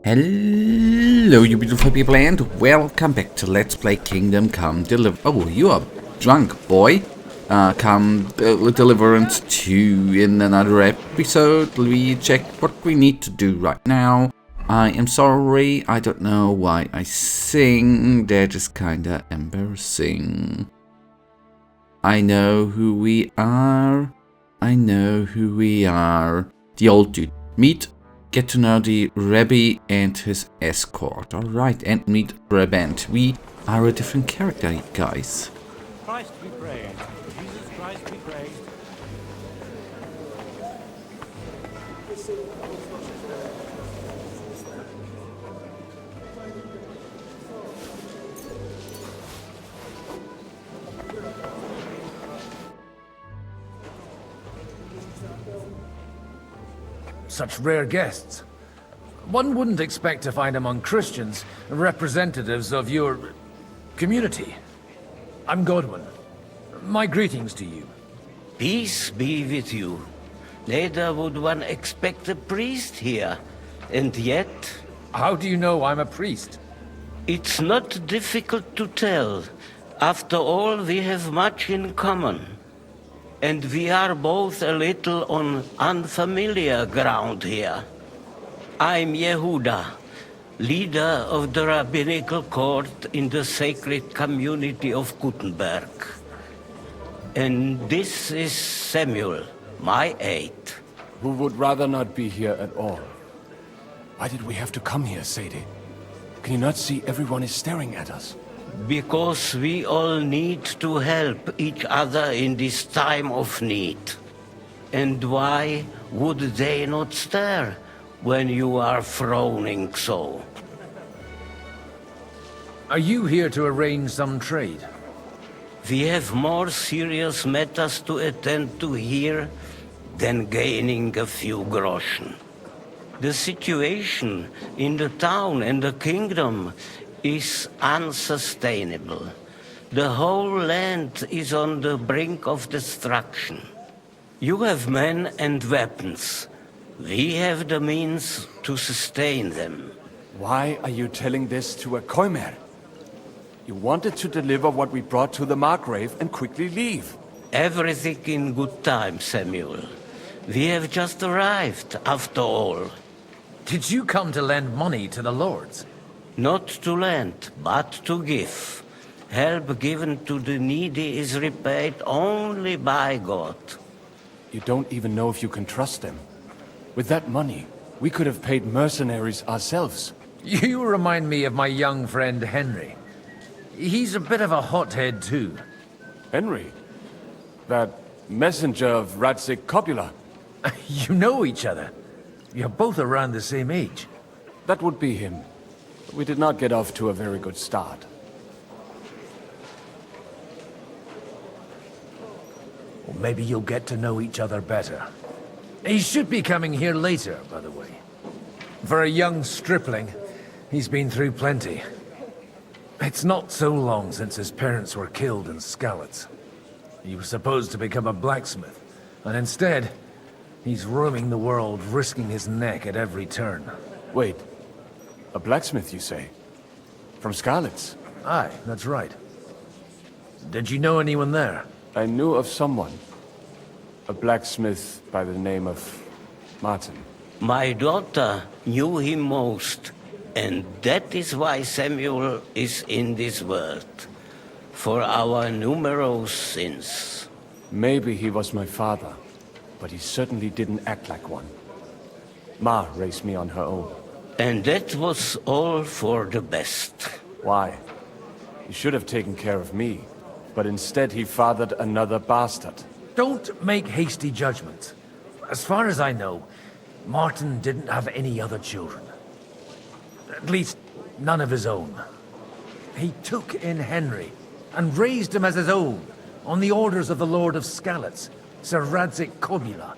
Hello, you beautiful people, and welcome back to Let's Play Kingdom Come Deliver. Oh, you are drunk, boy. Deliverance 2 in another episode. We check what we need to do right now. I am sorry, I don't know why I sing. That is kinda embarrassing. I know who we are. The old dude. Get to know the Rebbe and his escort. Alright, and meet Rebent. We are a different character, guys. Christ be praised. Jesus Christ be praised. Such rare guests. One wouldn't expect to find among Christians representatives of your community. I'm Godwin. My greetings to you. Peace be with you. Neither would one expect a priest here. And yet, How do you know I'm a priest? it's not difficult to tell. After all, we have much in common. And we are both a little on unfamiliar ground here. I'm Yehuda, leader of the rabbinical court in the sacred community of Gutenberg. And this is Samuel, my aide. Who would rather not be here at all. Why did we have to come here, Sadie? Can you not see everyone is staring at us? Because we all need to help each other in this time of need. And why would they not stare when you are frowning so? Are you here to arrange some trade? We have more serious matters to attend to here than gaining a few groschen. The situation in the town and the kingdom is unsustainable. The whole land is on the brink of destruction. You have men and weapons. We have the means to sustain them. Why are you telling this to a Koimer? You wanted to deliver what we brought to the Margrave and quickly leave. Everything in good time, Samuel. We have just arrived, after all. Did you come to lend money to the lords? Not to lend, but to give. Help given to the needy is repaid only by God. You don't even know if you can trust them. With that money, we could have paid mercenaries ourselves. You remind me of my young friend Henry. He's a bit of a hothead too. Henry? That messenger of Radzik Copula? You know each other. You're both around the same age. That would be him. But we did not get off to a very good start. Well, maybe you'll get to know each other better. He should be coming here later, by the way. For a young stripling, he's been through plenty. It's not so long since his parents were killed in Skalitz. He was supposed to become a blacksmith, and instead, he's roaming the world, risking his neck at every turn. Wait. A blacksmith, you say? From Skalitz? Aye, that's right. Did you know anyone there? I knew of someone. A blacksmith by the name of Martin. My daughter knew him most, and that is why Samuel is in this world. For our numerous sins. Maybe he was my father, but he certainly didn't act like one. Ma raised me on her own. And that was all for the best. Why? He should have taken care of me, but instead he fathered another bastard. Don't make hasty judgments. As far as I know, Martin didn't have any other children. At least, none of his own. He took in Henry, and raised him as his own, on the orders of the Lord of Skalitz, Sir Radzik Copula,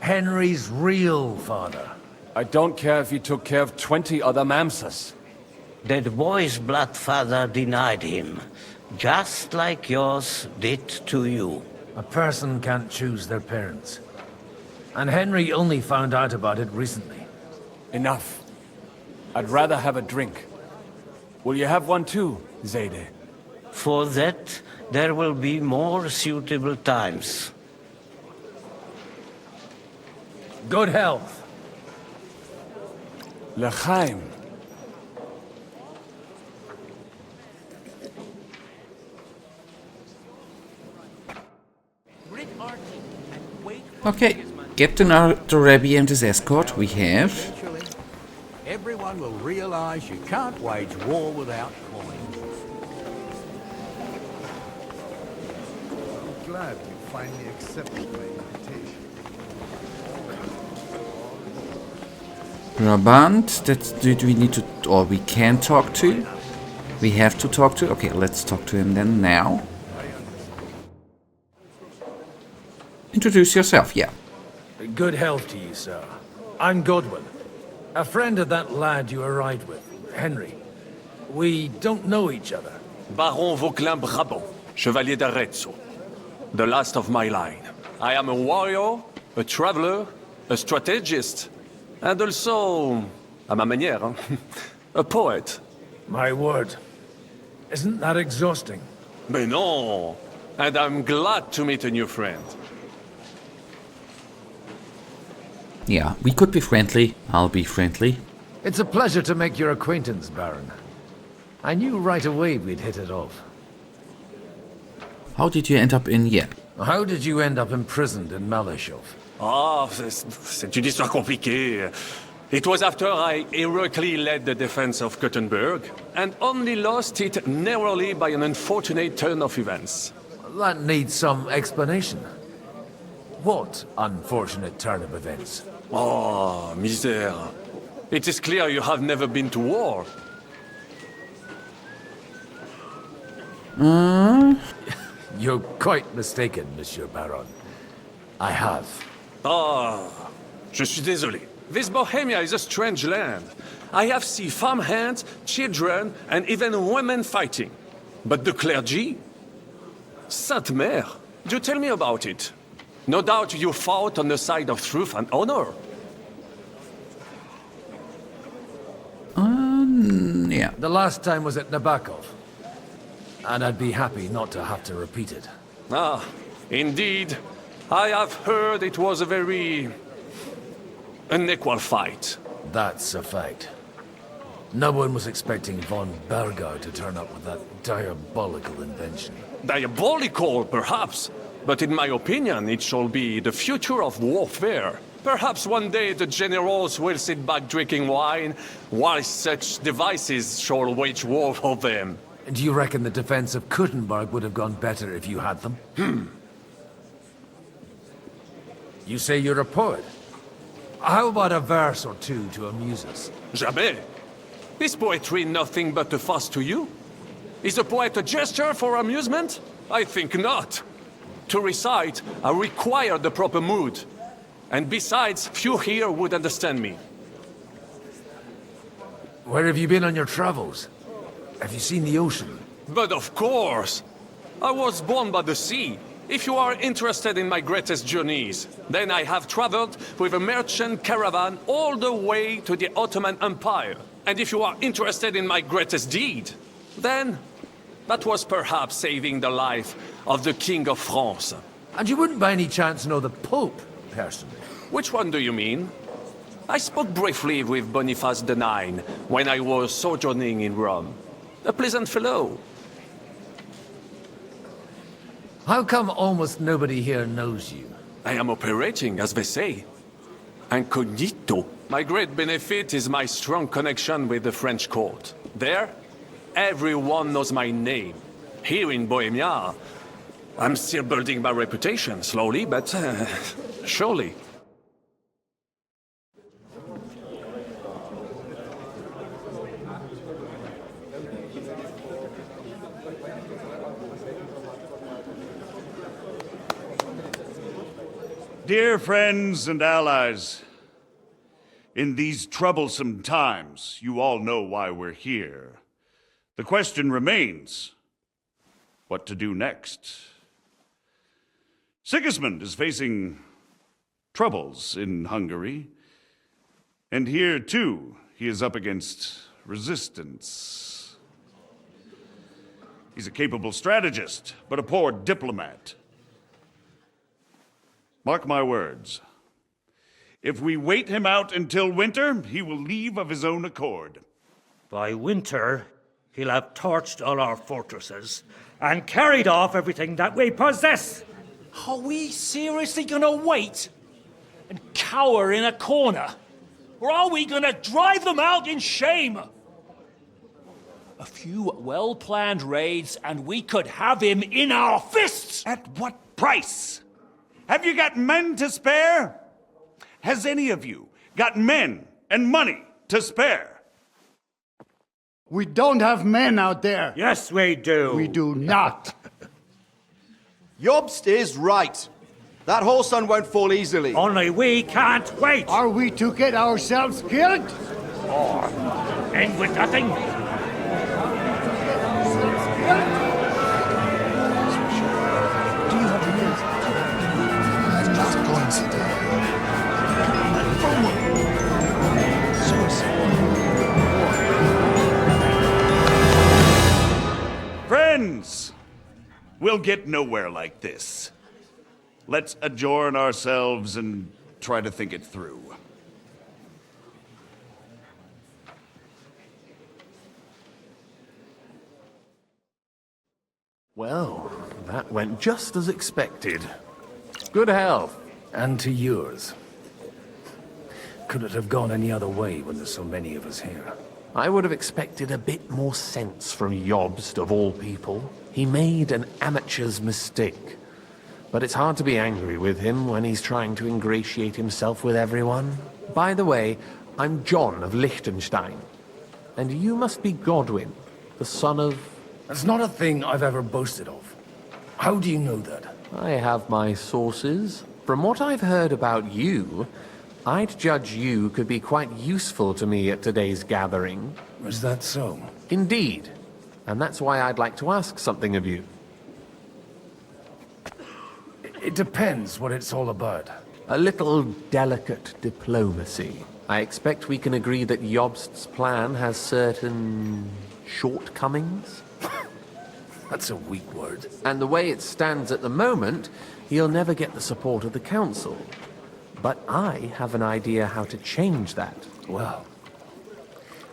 Henry's real father. I don't care if he took care of 20 other mamsas. That boy's blood father denied him, just like yours did to you. A person can't choose their parents. And Henry only found out about it recently. Enough. I'd rather have a drink. Will you have one too, Zayde? For that, there will be more suitable times. Good health. L'chaim. Okay, get to know the Rebbe and his escort. We have. Eventually, everyone will realize you can't wage war without coin. I'm glad you finally accepted my invitation. Brabant, that's dude we need to, or we can talk to. We have to talk to. Okay, let's talk to him then now. Introduce yourself, yeah. Good health to you, sir. I'm Godwin, a friend of that lad you arrived with, Henry. We don't know each other. Baron Vauquelin Brabant, Chevalier d'Arezzo. The last of my line. I am a warrior, a traveler, a strategist, and also, à ma manière, a poet. My word. Isn't that exhausting? Mais non! And I'm glad to meet a new friend. Yeah, we could be friendly. I'll be friendly. It's a pleasure to make your acquaintance, Baron. I knew right away we'd hit it off. How did you end up in here? How did you end up imprisoned in Malashov? Ah, c'est une histoire compliquée. It was after I heroically led the defense of Gothenburg, and only lost it narrowly by an unfortunate turn of events. That needs some explanation. What unfortunate turn of events? Oh, misère. It is clear you have never been to war. You're quite mistaken, Monsieur Baron. I have. Ah, je suis désolé. This Bohemia is a strange land. I have seen farmhands, children, and even women fighting. But the clergy? Sainte Mère, do tell me about it. No doubt you fought on the side of truth and honor. Yeah. The last time was at Nabokov. And I'd be happy not to have to repeat it. Ah, indeed. I have heard it was a very unequal fight. That's a fact. No one was expecting von Bergau to turn up with that diabolical invention. Diabolical, perhaps, but in my opinion, it shall be the future of warfare. Perhaps one day the generals will sit back drinking wine, while such devices shall wage war for them. Do you reckon the defense of Kuttenberg would have gone better if you had them? You say you're a poet. How about a verse or two to amuse us? Jamais. Is poetry nothing but a fuss to you? Is a poet a gesture for amusement? I think not. To recite, I require the proper mood. And besides, few here would understand me. Where have you been on your travels? Have you seen the ocean? But of course! I was born by the sea. If you are interested in my greatest journeys, then I have traveled with a merchant caravan all the way to the Ottoman Empire. And if you are interested in my greatest deed, then that was perhaps saving the life of the King of France. And you wouldn't by any chance know the Pope, personally? Which one do you mean? I spoke briefly with Boniface IX when I was sojourning in Rome. A pleasant fellow. How come almost nobody here knows you? I am operating, as they say. Incognito. My great benefit is my strong connection with the French court. There, everyone knows my name. Here in Bohemia, I'm still building my reputation, slowly, but surely. Dear friends and allies, in these troublesome times, you all know why we're here. The question remains, what to do next? Sigismund is facing troubles in Hungary, and here, too, he is up against resistance. He's a capable strategist, but a poor diplomat. Mark my words. If we wait him out until winter, he will leave of his own accord. By winter, he'll have torched all our fortresses and carried off everything that we possess. Are we seriously gonna wait and cower in a corner? Or are we gonna drive them out in shame? A few well-planned raids and we could have him in our fists! At what price? Have you got men to spare? Has any of you got men and money to spare? We don't have men out there. Yes, we do. We do not. Jobst is right. That whole sun won't fall easily. Only we can't wait. Are we to get ourselves killed? Or end with nothing. Friends, we'll get nowhere like this. Let's adjourn ourselves and try to think it through. Well, that went just as expected. Good health. And to yours. Could it have gone any other way when there's so many of us here? I would have expected a bit more sense from Jobst, of all people. He made an amateur's mistake. But it's hard to be angry with him when he's trying to ingratiate himself with everyone. By the way, I'm John of Liechtenstein. And you must be Godwin, the son of... That's not a thing I've ever boasted of. How do you know that? I have my sources. From what I've heard about you, I'd judge you could be quite useful to me at today's gathering. Was that so? Indeed. And that's why I'd like to ask something of you. It depends what it's all about. A little delicate diplomacy. I expect we can agree that Jobst's plan has certain shortcomings. That's a weak word. And the way it stands at the moment, he'll never get the support of the council. But I have an idea how to change that. Well,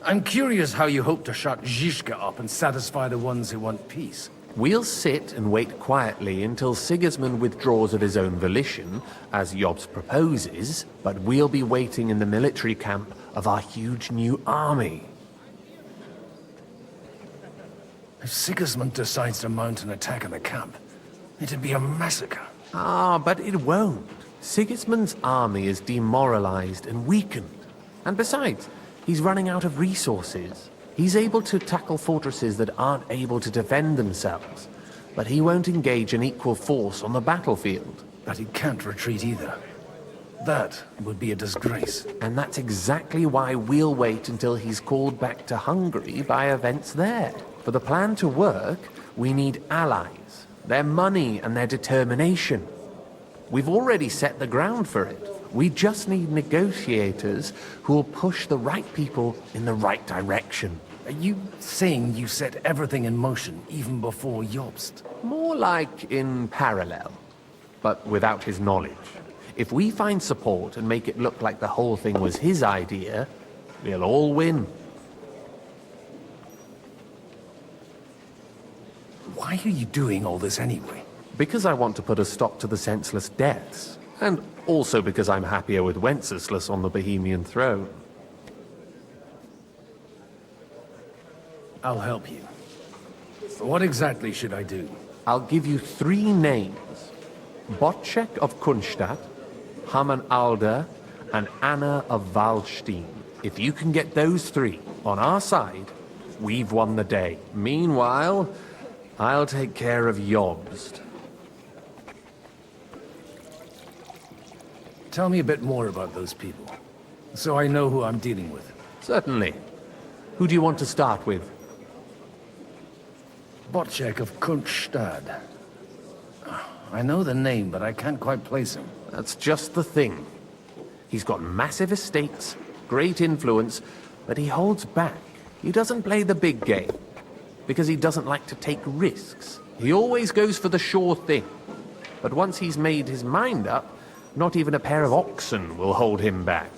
I'm curious how you hope to shut Zizka up and satisfy the ones who want peace. We'll sit and wait quietly until Sigismund withdraws of his own volition, as Jobst proposes, but we'll be waiting in the military camp of our huge new army. If Sigismund decides to mount an attack on the camp, it'd be a massacre. Ah, but it won't. Sigismund's army is demoralized and weakened. And besides, he's running out of resources. He's able to tackle fortresses that aren't able to defend themselves, but he won't engage an equal force on the battlefield. But he can't retreat either. That would be a disgrace. And that's exactly why we'll wait until he's called back to Hungary by events there. For the plan to work, we need allies, their money and their determination. We've already set the ground for it. We just need negotiators who will push the right people in the right direction. Are you saying you set everything in motion even before Jobst? More like in parallel, but without his knowledge. If we find support and make it look like the whole thing was his idea, we'll all win. Why are you doing all this anyway? Because I want to put a stop to the senseless deaths. And also because I'm happier with Wenceslas on the Bohemian throne. I'll help you. What exactly should I do? I'll give you 3 names. Bocek of Kunstadt, Hamann Alder, and Anna of Waldstein. If you can get those 3 on our side, we've won the day. Meanwhile, I'll take care of Jobst. Tell me a bit more about those people, so I know who I'm dealing with. Certainly. Who do you want to start with? Bocek of Kunstadt. I know the name, but I can't quite place him. That's just the thing. He's got massive estates, great influence, But he holds back. He doesn't play the big game, because he doesn't like to take risks. He always goes for the sure thing. But once he's made his mind up, not even a pair of oxen will hold him back.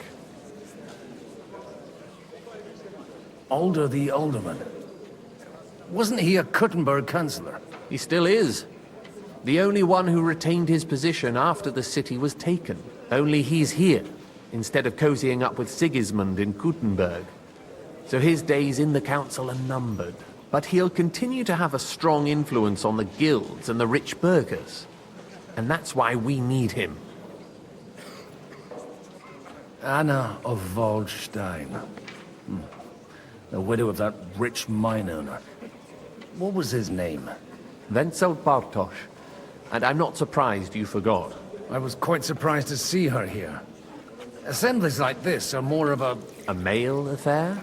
Alder the Alderman. Wasn't he a Kuttenberg councillor? He still is. The only one who retained his position after the city was taken. Only he's here, instead of cozying up with Sigismund in Kuttenberg. So his days in the council are numbered. But he'll continue to have a strong influence on the guilds and the rich burghers. And that's why we need him. Anna of Waldstein. The widow of that rich mine owner. What was his name? Wenzel Bartosz. And I'm not surprised you forgot. I was quite surprised to see her here. Assemblies like this are more of a... A male affair?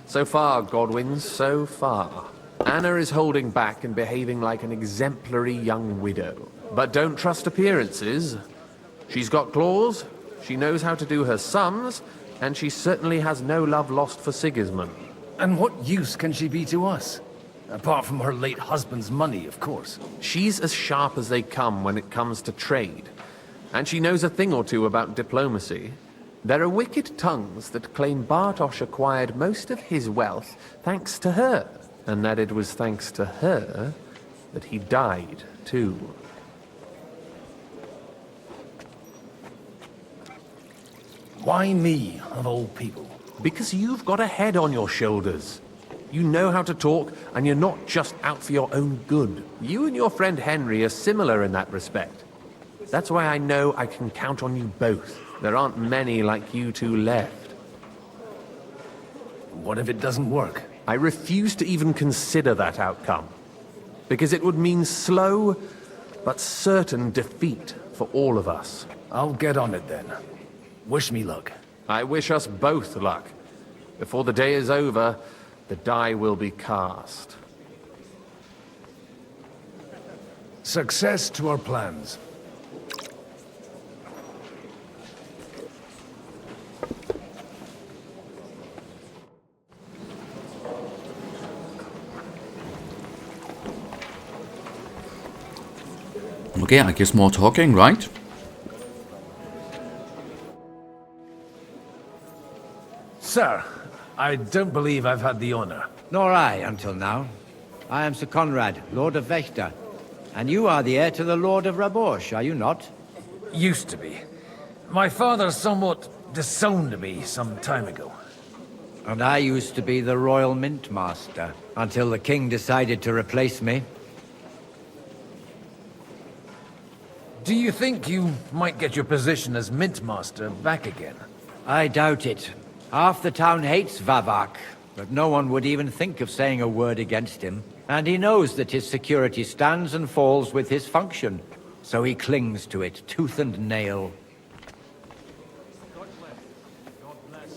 So far, Godwin, so far. Anna is holding back and behaving like an exemplary young widow. But don't trust appearances. She's got claws, she knows how to do her sums, and she certainly has no love lost for Sigismund. And what use can she be to us? Apart from her late husband's money, of course. She's as sharp as they come when it comes to trade. And she knows a thing or two about diplomacy. There are wicked tongues that claim Bartosz acquired most of his wealth thanks to her, and that it was thanks to her that he died, too. Why me, of all people? Because you've got a head on your shoulders. You know how to talk, and you're not just out for your own good. You and your friend Henry are similar in that respect. That's why I know I can count on you both. There aren't many like you two left. What if it doesn't work? I refuse to even consider that outcome. Because it would mean slow, but certain defeat for all of us. I'll get on it then. Wish me luck. I wish us both luck. Before the day is over, the die will be cast. Success to our plans. Okay, I guess more talking, right? Sir, I don't believe I've had the honor. Nor I, until now. I am Sir Conrad, Lord of Wächter. And you are the heir to the Lord of Rabourge, are you not? Used to be. My father somewhat disowned me some time ago. And I used to be the Royal Mint Master, until the King decided to replace me. Do you think you might get your position as Mint Master back again? I doubt it. Half the town hates Vavak, but no one would even think of saying a word against him. And he knows that his security stands and falls with his function, so he clings to it tooth and nail.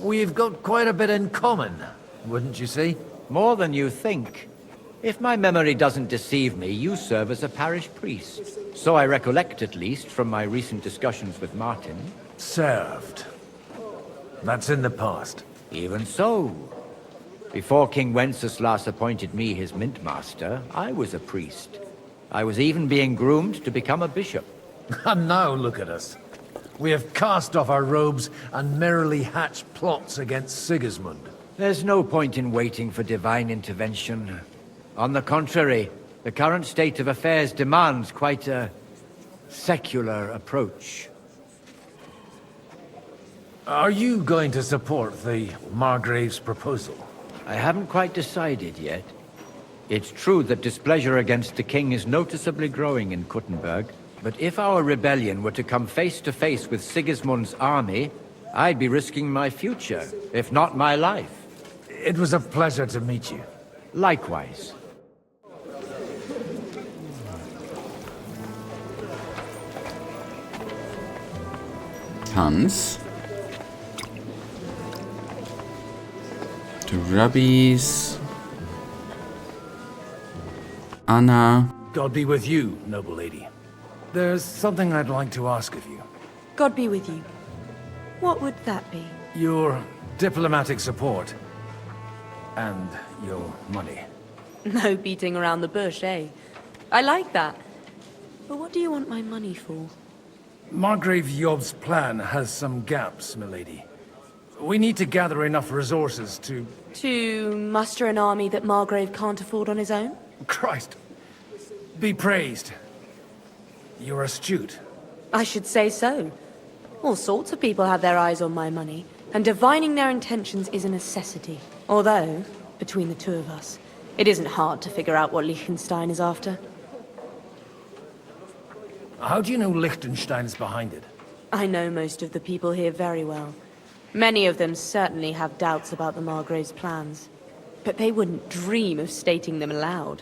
We've got quite a bit in common, wouldn't you say? More than you think. If my memory doesn't deceive me, you serve as a parish priest. So I recollect, at least, from my recent discussions with Martin. Served. That's in the past. Even so. Before King Wenceslas appointed me his mint master, I was a priest. I was even being groomed to become a bishop. And now look at us. We have cast off our robes and merrily hatched plots against Sigismund. There's no point in waiting for divine intervention. On the contrary, the current state of affairs demands quite a secular approach. Are you going to support the Margrave's proposal? I haven't quite decided yet. It's true that displeasure against the king is noticeably growing in Kuttenberg, but if our rebellion were to come face to face with Sigismund's army, I'd be risking my future, if not my life. It was a pleasure to meet you. Likewise. Hans. To Rabbies. Anna. God be with you, noble lady. There's something I'd like to ask of you. God be with you. What would that be? Your diplomatic support. And your money. No beating around the bush, eh? I like that. But what do you want my money for? Margrave Yob's plan has some gaps, milady. We need to gather enough resources to... To muster an army that Margrave can't afford on his own? Christ. Be praised. You're astute. I should say so. All sorts of people have their eyes on my money, and divining their intentions is a necessity. Although, between the two of us, it isn't hard to figure out what Liechtenstein is after. How do you know Liechtenstein's behind it? I know most of the people here very well. Many of them certainly have doubts about the Margrave's plans. But they wouldn't dream of stating them aloud.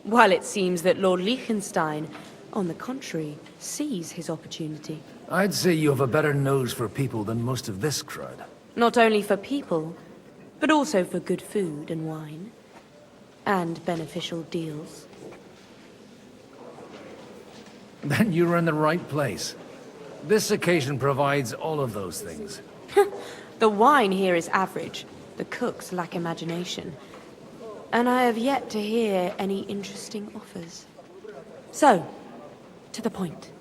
While it seems that Lord Liechtenstein, on the contrary, sees his opportunity. I'd say you have a better nose for people than most of this crowd. Not only for people, but also for good food and wine. And beneficial deals. Then you're in the right place. This occasion provides all of those things. The wine here is average. The cooks lack imagination. And I have yet to hear any interesting offers. So, to the point.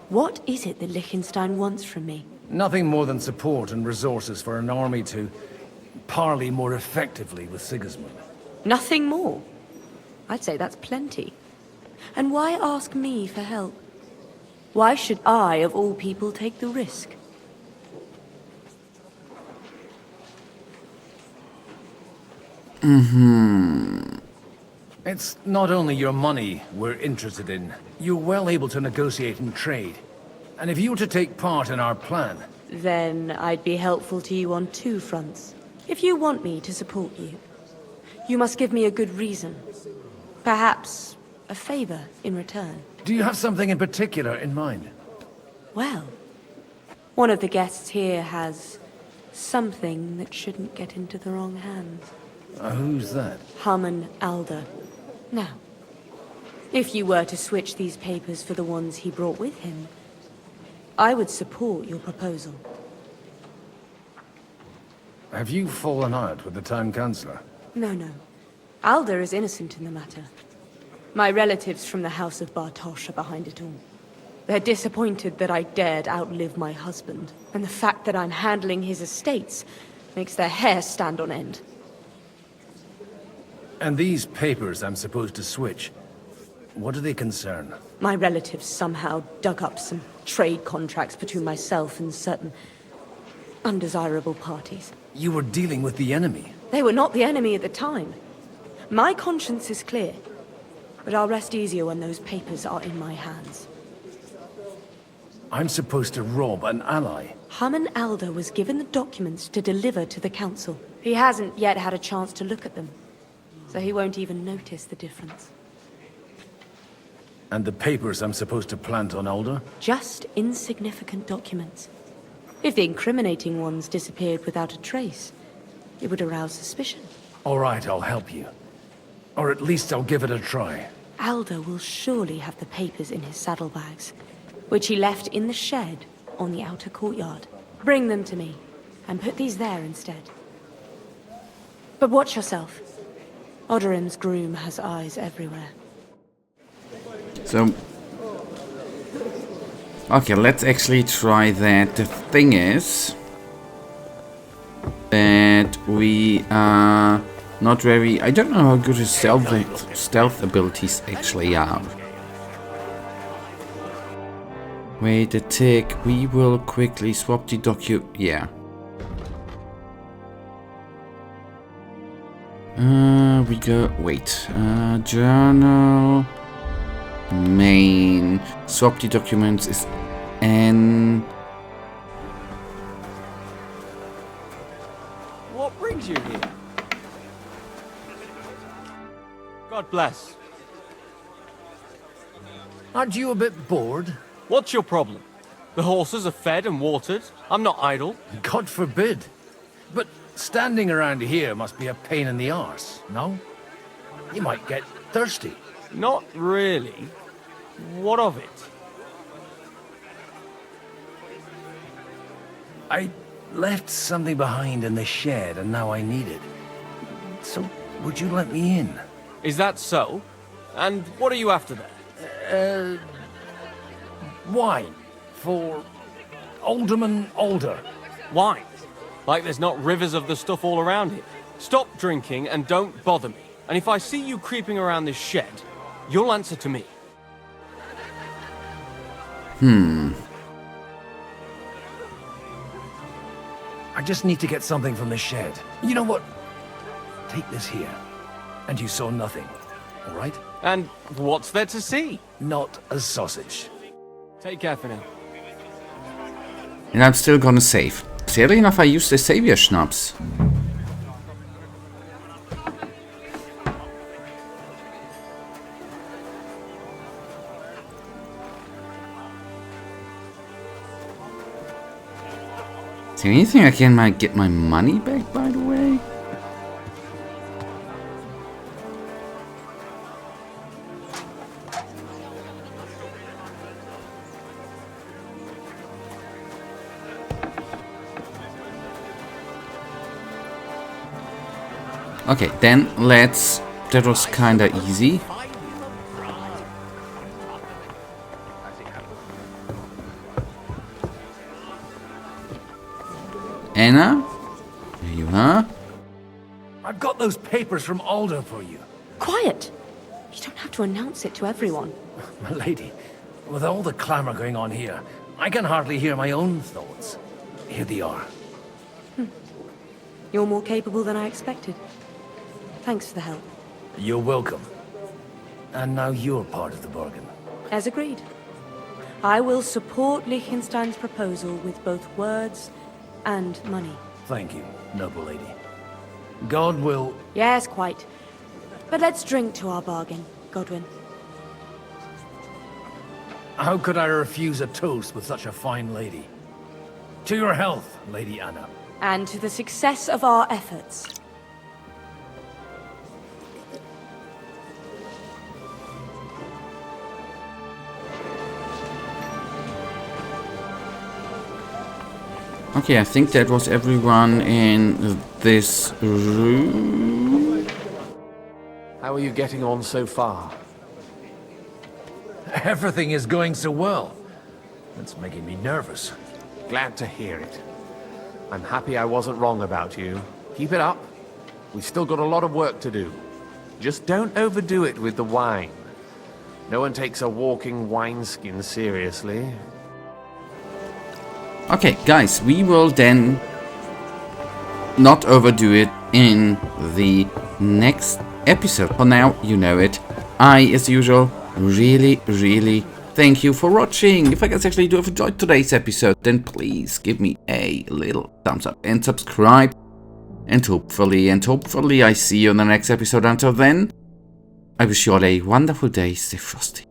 What is it that Liechtenstein wants from me? Nothing more than support and resources for an army to parley more effectively with Sigismund. Nothing more? I'd say that's plenty. And why ask me for help? Why should I, of all people, take the risk? It's not only your money we're interested in. You're well able to negotiate and trade. And if you were to take part in our plan... Then I'd be helpful to you on two fronts. If you want me to support you, you must give me a good reason. Perhaps a favor in return. Do you have something in particular in mind? Well, one of the guests here has something that shouldn't get into the wrong hands. Who's that? Haman Alder. Now, if you were to switch these papers for the ones he brought with him, I would support your proposal. Have you fallen out with the Town Councillor? No. Alder is innocent in the matter. My relatives from the House of Bartosz are behind it all. They're disappointed that I dared outlive my husband, and the fact that I'm handling his estates makes their hair stand on end. And these papers I'm supposed to switch, what do they concern? My relatives somehow dug up some trade contracts between myself and certain undesirable parties. You were dealing with the enemy. They were not the enemy at the time. My conscience is clear, but I'll rest easier when those papers are in my hands. I'm supposed to rob an ally. Haman Alder was given the documents to deliver to the council. He hasn't yet had a chance to look at them, so he won't even notice the difference. And the papers I'm supposed to plant on Alder? Just insignificant documents. If the incriminating ones disappeared without a trace, it would arouse suspicion. All right, I'll help you. Or at least I'll give it a try. Alder will surely have the papers in his saddlebags, which he left in the shed on the outer courtyard. Bring them to me, and put these there instead. But watch yourself. Odorim's groom has eyes everywhere. So... Okay, let's actually try that. The thing is... that we are not very... I don't know how good his stealth abilities actually are. Wait a tick, we will quickly swap the yeah. We go, wait, journal, main, swap the documents is N. What brings you here? God bless. Aren't you a bit bored? What's your problem? The horses are fed and watered. I'm not idle. God forbid. But standing around here must be a pain in the arse, no? You might get thirsty. Not really. What of it? I left something behind in the shed and now I need it. So, would you let me in? Is that so? And what are you after there? Wine. For Alderman Alder. Wine? Like there's not rivers of the stuff all around here. Stop drinking and don't bother me. And if I see you creeping around this shed, you'll answer to me. I just need to get something from the shed. You know what? Take this here. And you saw nothing. All right? And what's there to see? Not a sausage. Take care for now. And I'm still gonna save. Sadly enough, I used the savior schnapps. Is there anything I can get my money back, by the way? Okay, then let's... That was kinda easy. Anna? There you are. I've got those papers from Alder for you. Quiet! You don't have to announce it to everyone. My lady, with all the clamor going on here, I can hardly hear my own thoughts. Here they are. You're more capable than I expected. Thanks for the help. You're welcome. And now you're part of the bargain. As agreed. I will support Liechtenstein's proposal with both words and money. Thank you, noble lady. God will... Yes, quite. But let's drink to our bargain, Godwin. How could I refuse a toast with such a fine lady? To your health, Lady Anna. And to the success of our efforts. Okay, I think that was everyone in this room. How are you getting on so far? Everything is going so well. It's making me nervous. Glad to hear it. I'm happy I wasn't wrong about you. Keep it up. We've still got a lot of work to do. Just don't overdo it with the wine. No one takes a walking wineskin seriously. Okay, guys, we will then not overdo it in the next episode. For now, you know it. I, as usual, really thank you for watching. If I guys actually do have enjoyed today's episode, then please give me a little thumbs up and subscribe. And hopefully I see you in the next episode. Until then, I wish you all a wonderful day. Stay frosty.